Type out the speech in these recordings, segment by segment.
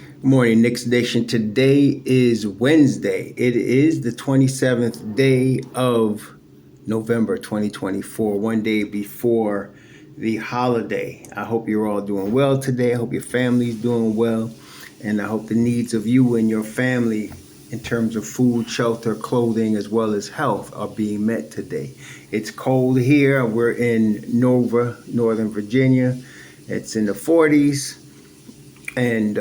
Good morning, Knicks Nation. Today is Wednesday. It is the 27th day of November 2024, one day before the holiday. I hope you're all doing well today. I hope your family's doing well. And I hope the needs of you and your family in terms of food, shelter, clothing, as well as health are being met today. It's cold here. We're in Nova, Northern Virginia. It's in the 40s. And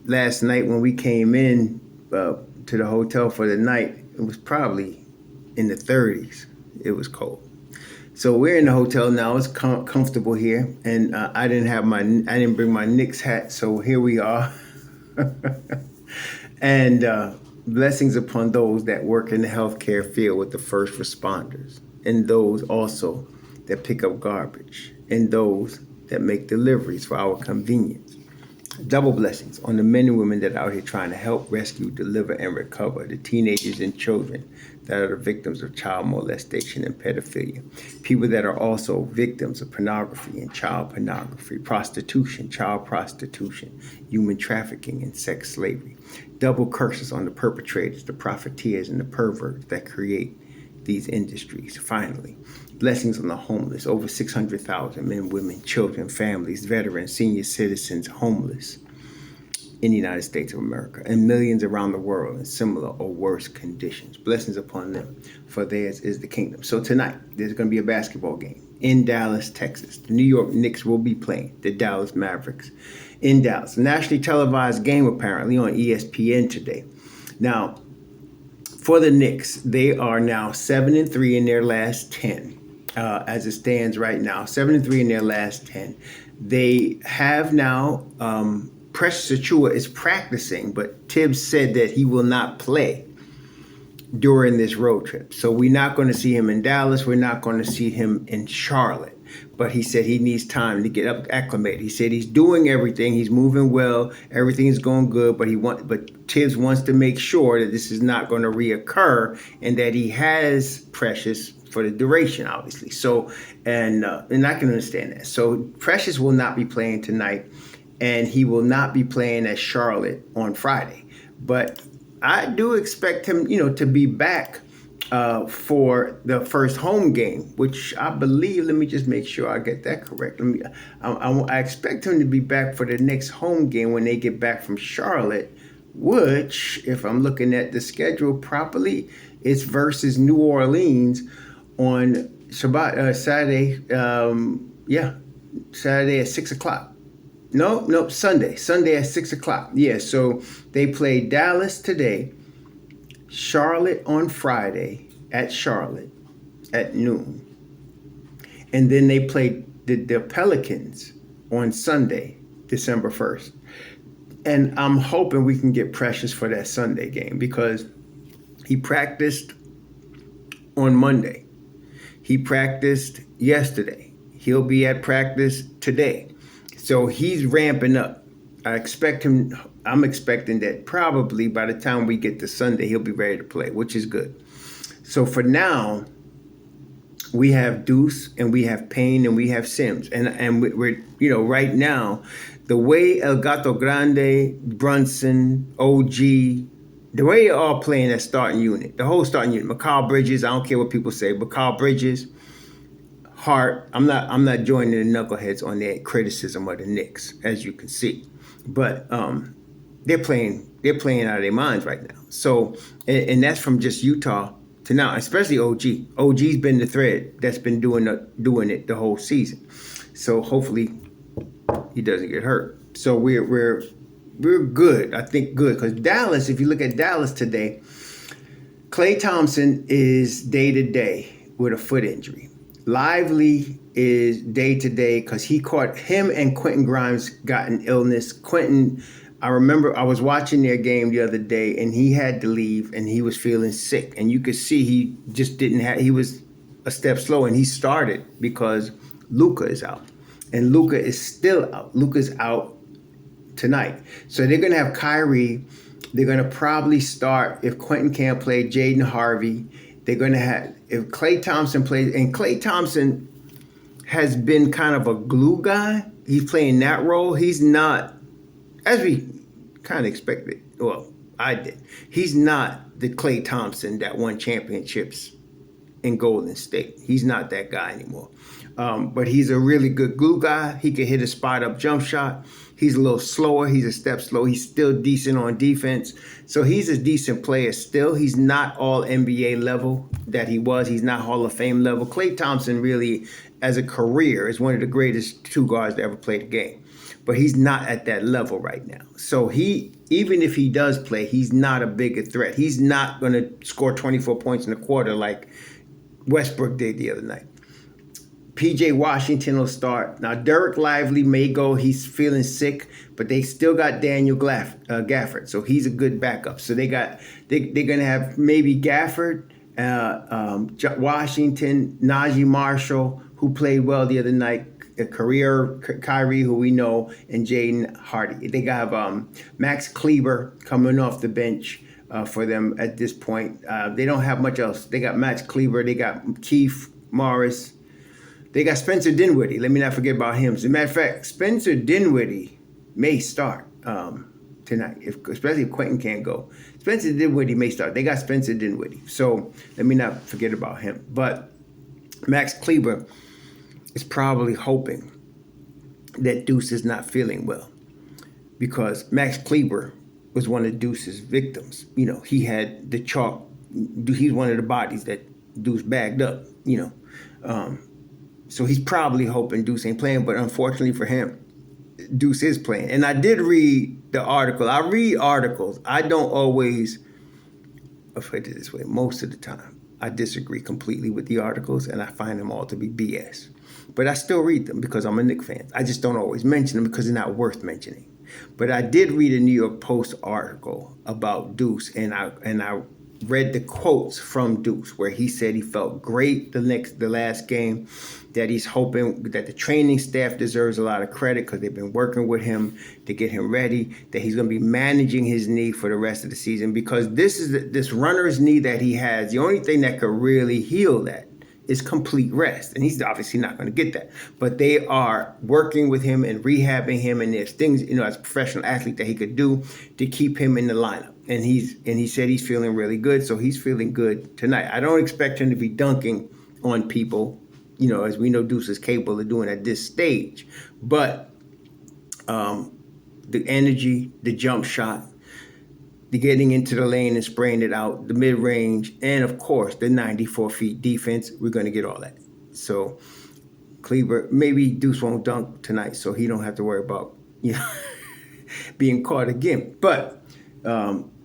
last night when we came in to the hotel for the night, it was probably in the 30s. It was cold. So we're in the hotel now. It's comfortable here, and I didn't bring my Knicks hat, so here we are. And blessings upon those that work in the healthcare field with the first responders, and those also that pick up garbage, and those that make deliveries for our convenience. Double blessings on the men and women that are out here trying to help rescue, deliver, and recover the teenagers and children that are the victims of child molestation and pedophilia. People that are also victims of pornography and child pornography, prostitution, child prostitution, human trafficking, and sex slavery. Double curses on the perpetrators, the profiteers, and the perverts that create these industries. Finally, blessings on the homeless, over 600,000 men, women, children, families, veterans, senior citizens, homeless in the United States of America, and millions around the world in similar or worse conditions. Blessings upon them, for theirs is the kingdom. So tonight, there's going to be a basketball game in Dallas, Texas. The New York Knicks will be playing the Dallas Mavericks in Dallas. A nationally televised game apparently on ESPN today. Now, for the Knicks, they are now 7-3 in their last 10. As it stands right now, 7-3 in their last 10. They have now, Precious Achiuwa is practicing, but Thibs said that he will not play during this road trip. So we're not going to see him in Dallas. We're not going to see him in Charlotte. But he said he needs time to get acclimated. He said he's doing everything. He's moving well. Everything is going good. But Thibs wants to make sure that this is not going to reoccur and that he has Precious for the duration, obviously. So, and I can understand that. So Precious will not be playing tonight, and he will not be playing at Charlotte on Friday. But I do expect him, to be back for the first home game, which I believe, let me just make sure I get that correct. I expect him to be back for the next home game when they get back from Charlotte, which, if I'm looking at the schedule properly, it's versus New Orleans on Saturday. Saturday at 6 o'clock. No, Sunday at 6 o'clock. Yeah, so they play Dallas today, Charlotte on Friday at Charlotte at noon. And then they play the Pelicans on Sunday, December 1st. And I'm hoping we can get Precious for that Sunday game because he practiced on Monday. He practiced yesterday. He'll be at practice today. So he's ramping up. I'm expecting that probably by the time we get to Sunday, he'll be ready to play, which is good. So for now, we have Deuce and we have Payne and we have Sims. And we're right now, the way El Gato Grande, Brunson, OG, the way they're all playing that starting unit, the whole starting unit, Mikal Bridges, I don't care what people say, Mikal Bridges, Hart, I'm not joining the knuckleheads on their criticism of the Knicks, as you can see. But they're playing out of their minds right now. So, and that's from just Utah to now, especially OG. OG's been the thread that's been doing it the whole season. So hopefully he doesn't get hurt. So we're good. I think good because Dallas. If you look at Dallas today, Klay Thompson is day to day with a foot injury. Lively is day to day because him and Quentin Grimes got an illness. Quentin, I remember I was watching their game the other day and he had to leave and he was feeling sick. And you could see he was a step slow and he started because Luka is out. And Luka is still out. Luka's out tonight. So they're going to have Kyrie. They're going to probably start, if Quentin can't play, Jaden Harvey. They're going to have, if Klay Thompson plays, and Klay Thompson has been kind of a glue guy. He's playing that role. He's not, as we kind of expected. Well, I did. He's not the Klay Thompson that won championships in Golden State. He's not that guy anymore. But he's a really good glue guy. He can hit a spot-up jump shot. He's a little slower. He's a step slow. He's still decent on defense. So he's a decent player still. He's not all NBA level that he was. He's not Hall of Fame level. Klay Thompson really, as a career, is one of the greatest two guards to ever play the game. But he's not at that level right now. So even if he does play, he's not a bigger threat. He's not going to score 24 points in a quarter like Westbrook did the other night. PJ Washington will start. Now, Derek Lively may go. He's feeling sick, but they still got Daniel Gafford, so he's a good backup. So they're going to have maybe Gafford, Washington, Najee Marshall, who played well the other night, a career Kyrie, who we know, and Jaden Hardy. They got Max Kleber coming off the bench for them at this point. They don't have much else. They got Max Kleber. They got Keith Morris. They got Spencer Dinwiddie. Let me not forget about him. As a matter of fact, Spencer Dinwiddie may start tonight, especially if Quentin can't go. Spencer Dinwiddie may start. They got Spencer Dinwiddie. So let me not forget about him. But Max Kleber is probably hoping that Deuce is not feeling well, because Max Kleber was one of Deuce's victims. You know, he had the chalk. He's one of the bodies that Deuce bagged up, so he's probably hoping Deuce ain't playing, but unfortunately for him, Deuce is playing. And I did read the article. I read articles. I don't always, I'll put it this way, most of the time, I disagree completely with the articles, and I find them all to be BS. But I still read them because I'm a Knicks fan. I just don't always mention them because they're not worth mentioning. But I did read a New York Post article about Deuce, and I read the quotes from Deuce where he said he felt great the last game, that he's hoping that the training staff deserves a lot of credit because they've been working with him to get him ready, that he's going to be managing his knee for the rest of the season, because this runner's knee that he has, the only thing that could really heal that is complete rest. And he's obviously not going to get that. But they are working with him and rehabbing him, and there's things, as a professional athlete that he could do to keep him in the lineup. And he said he's feeling really good, so he's feeling good tonight. I don't expect him to be dunking on people, as we know Deuce is capable of doing at this stage. But the energy, the jump shot, the getting into the lane and spraying it out, the mid-range, and of course the 94 feet defense, we're going to get all that. So Kleber, maybe Deuce won't dunk tonight, so he don't have to worry about being caught again. But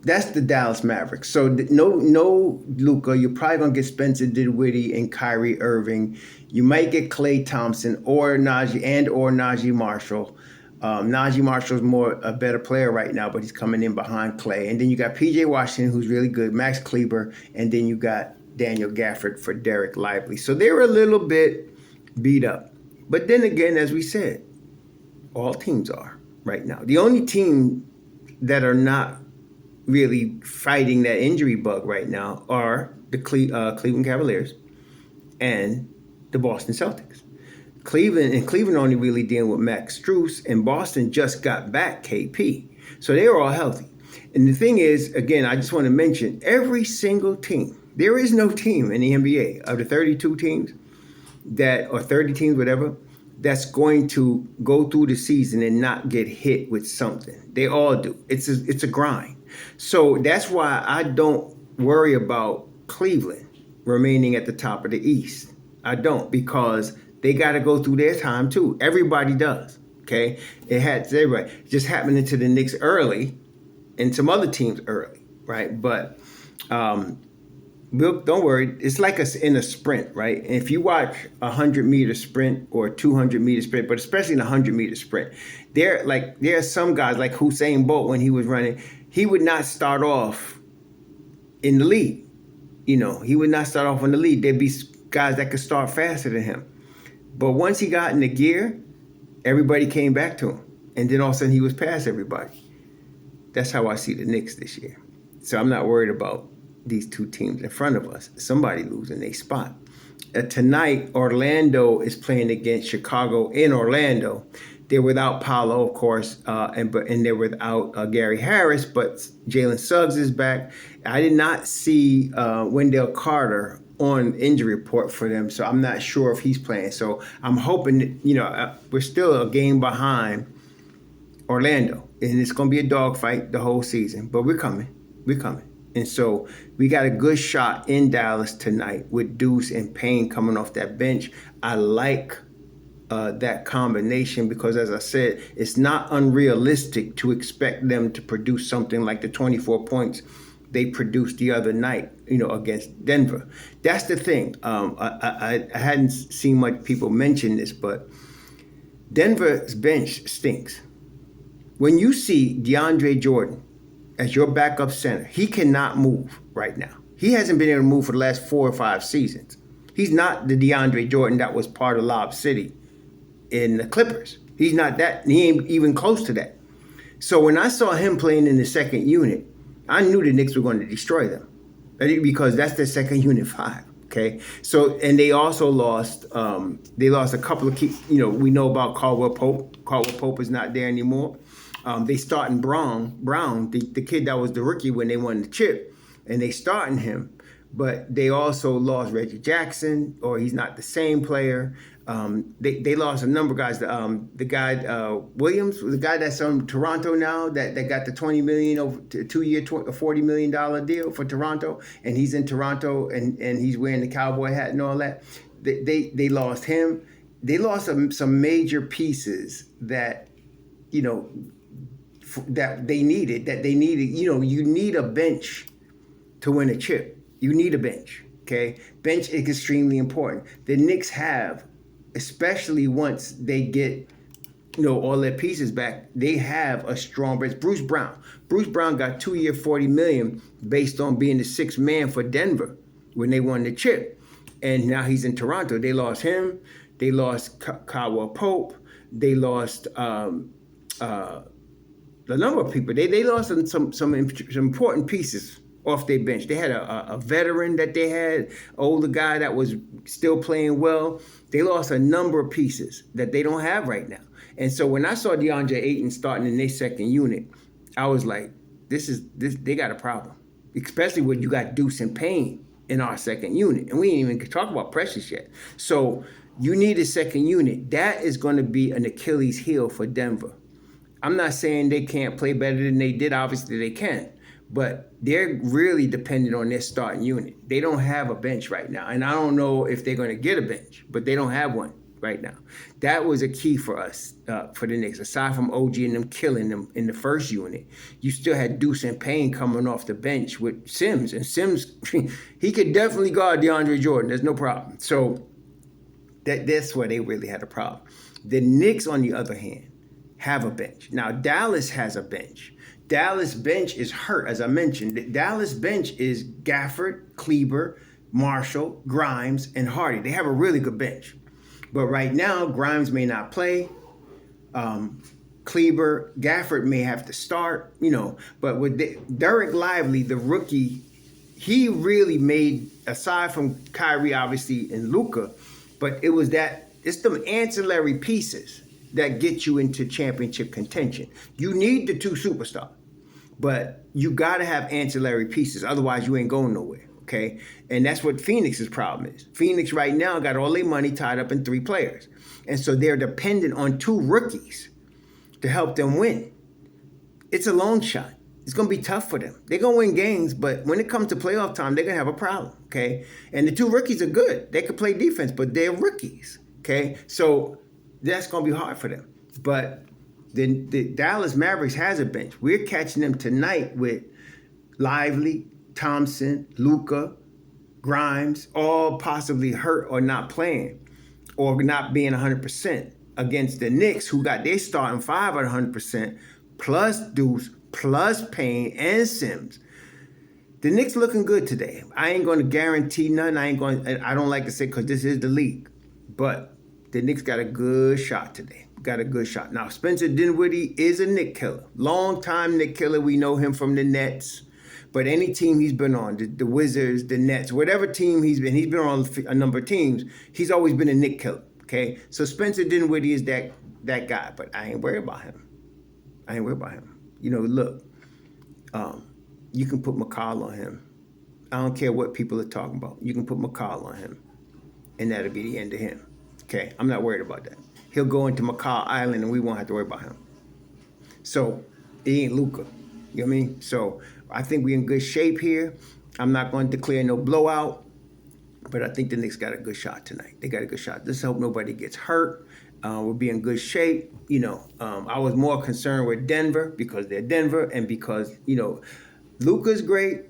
that's the Dallas Mavericks. So no Luka. You're probably going to get Spencer Dinwiddie and Kyrie Irving. You might get Klay Thompson or Najee Marshall. Najee Marshall's a better player right now, but he's coming in behind Klay. And then you got PJ Washington, who's really good, Max Kleber, and then you got Daniel Gafford for Derek Lively. So they were a little bit beat up. But then again, as we said, all teams are right now. The only team that are not really fighting that injury bug right now are the Cleveland Cavaliers and the Boston Celtics. Cleveland only really dealing with Max Strus, and Boston just got back KP. So they were all healthy. And the thing is, again, I just want to mention every single team. There is no team in the NBA of the 32 teams or 30 teams, whatever, that's going to go through the season and not get hit with something. They all do. It's a grind. So that's why I don't worry about Cleveland remaining at the top of the East. I don't, because they got to go through their time too. Everybody does, okay? It had to everybody. It just happening to the Knicks early and some other teams early, right? But don't worry. It's like in a sprint, right? And if you watch a 100-meter sprint or a 200-meter sprint, but especially in a 100-meter sprint, there are some guys like Usain Bolt when he was running, he would not start off in the lead. He would not start off in the lead. There'd be guys that could start faster than him. But once he got in the gear, everybody came back to him. And then all of a sudden he was past everybody. That's how I see the Knicks this year. So I'm not worried about these two teams in front of us. Somebody losing their spot. Tonight, Orlando is playing against Chicago in Orlando. They're without Paolo, of course, and they're without Gary Harris, but Jalen Suggs is back. I did not see Wendell Carter on injury report for them, so I'm not sure if he's playing. So I'm hoping, we're still a game behind Orlando, and it's going to be a dogfight the whole season, but we're coming. We're coming. And so we got a good shot in Dallas tonight with Deuce and Payne coming off that bench. I like that combination because, as I said, it's not unrealistic to expect them to produce something like the 24 points they produced the other night, against Denver. That's the thing. I hadn't seen much people mention this, but Denver's bench stinks. When you see DeAndre Jordan as your backup center, he cannot move right now. He hasn't been able to move for the last 4 or 5 seasons. He's not the DeAndre Jordan that was part of Lob City in the Clippers. He's not that. He ain't even close to that. So when I saw him playing in the second unit, I knew the Knicks were going to destroy them because that's their second unit 5. Okay. So, and they also lost, a couple of key, we know about Caldwell Pope. Caldwell Pope is not there anymore. They starting Brown, the kid that was the rookie when they won the chip, and they starting him. But they also lost Reggie Jackson, or he's not the same player. They lost a number of guys. The guy Williams was the guy that's on Toronto now that got the $20 million over 2-year, $40 million deal for Toronto, and he's in Toronto and he's wearing the cowboy hat and all that. They lost him. They lost some major pieces that that they needed. You need a bench to win a chip. You need a bench, okay? Bench is extremely important. The Knicks have, especially once they get, all their pieces back, they have a strong bench. Bruce Brown got 2-year, $40 million based on being the 6th man for Denver when they won the chip. And now he's in Toronto. They lost him. They lost Caldwell Pope. They lost the number of people. They lost some important pieces off their bench. They had a veteran that they had, older guy that was still playing well. They lost a number of pieces that they don't have right now. And so when I saw DeAndre Ayton starting in their second unit, I was like, they got a problem. Especially when you got Deuce and Payne in our second unit. And we ain't even talk about Precious yet. So you need a second unit. That is going to be an Achilles heel for Denver. I'm not saying they can't play better than they did. Obviously they can. But they're really dependent on their starting unit. They don't have a bench right now. And I don't know if they're going to get a bench, but they don't have one right now. That was a key for us, for the Knicks. Aside from OG and them killing them in the first unit, you still had Deuce and Payne coming off the bench with Sims. And Sims, he could definitely guard DeAndre Jordan. There's no problem. So that's where they really had a problem. The Knicks, on the other hand, have a bench. Now, Dallas has a bench. Dallas bench is hurt, as I mentioned. The Dallas bench is Gafford, Kleber, Marshall, Grimes, and Hardy. They have a really good bench. But right now, Grimes may not play. Kleber, Gafford may have to start, But with Derek Lively, the rookie, he really made, aside from Kyrie, obviously, and Luka, but it's the ancillary pieces that get you into championship contention. You need the 2 superstars. But you got to have ancillary pieces. Otherwise, you ain't going nowhere, okay? And that's what Phoenix's problem is. Phoenix right now got all their money tied up in 3 players. And so they're dependent on 2 rookies to help them win. It's a long shot. It's going to be tough for them. They're going to win games, but when it comes to playoff time, they're going to have a problem, okay? And the 2 rookies are good. They can play defense, but they're rookies, okay? So that's going to be hard for them. But the Dallas Mavericks has a bench. We're catching them tonight with Lively, Thompson, Luka, Grimes, all possibly hurt or not playing or not being 100% against the Knicks, who got their starting 5 at 100%, plus Deuce, plus Payne and Sims. The Knicks looking good today. I ain't going to guarantee nothing. I don't like to say because this is the league. But the Knicks got a good shot today. Got a good shot. Now, Spencer Dinwiddie is a Knick killer. Long-time Knick killer. We know him from the Nets. But any team he's been on, the Wizards, the Nets, whatever team he's been on a number of teams, he's always been a Knick killer, okay? So Spencer Dinwiddie is that that guy, but I ain't worried about him. I ain't worried about him. Look, um, you can put McCall on him. I don't care what people are talking about. You can put McCall on him, and that'll be the end of him. Okay, I'm not worried about that. He'll go into McCall Island, and we won't have to worry about him. So he ain't Luka. You know what I mean? So I think we're in good shape here. I'm not going to declare no blowout, but I think the Knicks got a good shot tonight. They got a good shot. Let's hope nobody gets hurt. We'll be in good shape. I was more concerned with Denver because they're Denver and because, Luka's great,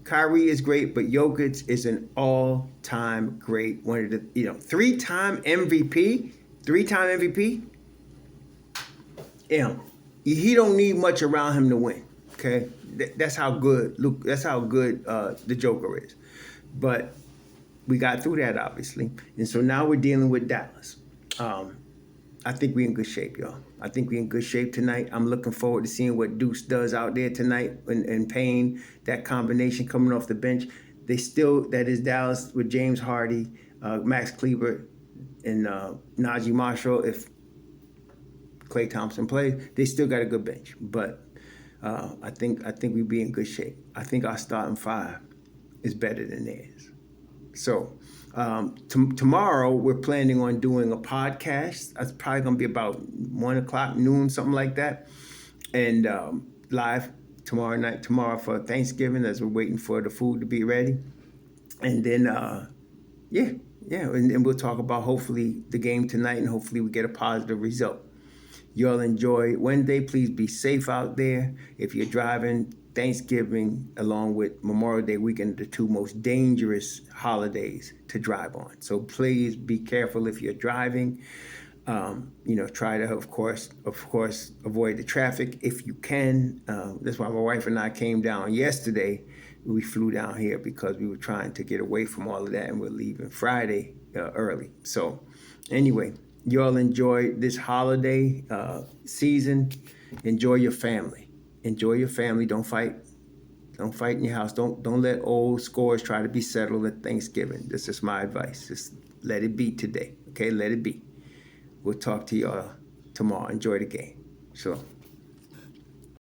Kyrie is great, but Jokic is an all-time great. One of the, three-time MVP. Yeah, he don't need much around him to win. Okay, that's how good Luke. That's how good the Joker is. But we got through that obviously, and so now we're dealing with Dallas. I think we're in good shape, y'all. I think we're in good shape tonight. I'm looking forward to seeing what Deuce does out there tonight and Payne, that combination coming off the bench. That is Dallas with James Hardy, Max Kleber, and Najee Marshall. If Klay Thompson plays, they still got a good bench. But I think we be in good shape. I think our starting five is better than theirs. So tomorrow we're planning on doing a podcast. That's probably going to be about 1 o'clock, noon, something like that. And live tomorrow for Thanksgiving as we're waiting for the food to be ready. And then, and we'll talk about hopefully the game tonight and hopefully we get a positive result. Y'all enjoy Wednesday. Please be safe out there. If you're driving, Thanksgiving along with Memorial Day weekend, the two most dangerous holidays to drive on. So please be careful if you're driving. Try to, of course, avoid the traffic if you can. That's why my wife and I came down yesterday. We flew down here because we were trying to get away from all of that, and we're leaving Friday early. So anyway, y'all enjoy this holiday season. Enjoy your family. Enjoy your family. Don't fight. Don't fight in your house. Don't let old scores try to be settled at Thanksgiving. This is my advice. Just let it be today. Okay, let it be. We'll talk to y'all tomorrow. Enjoy the game. Sure.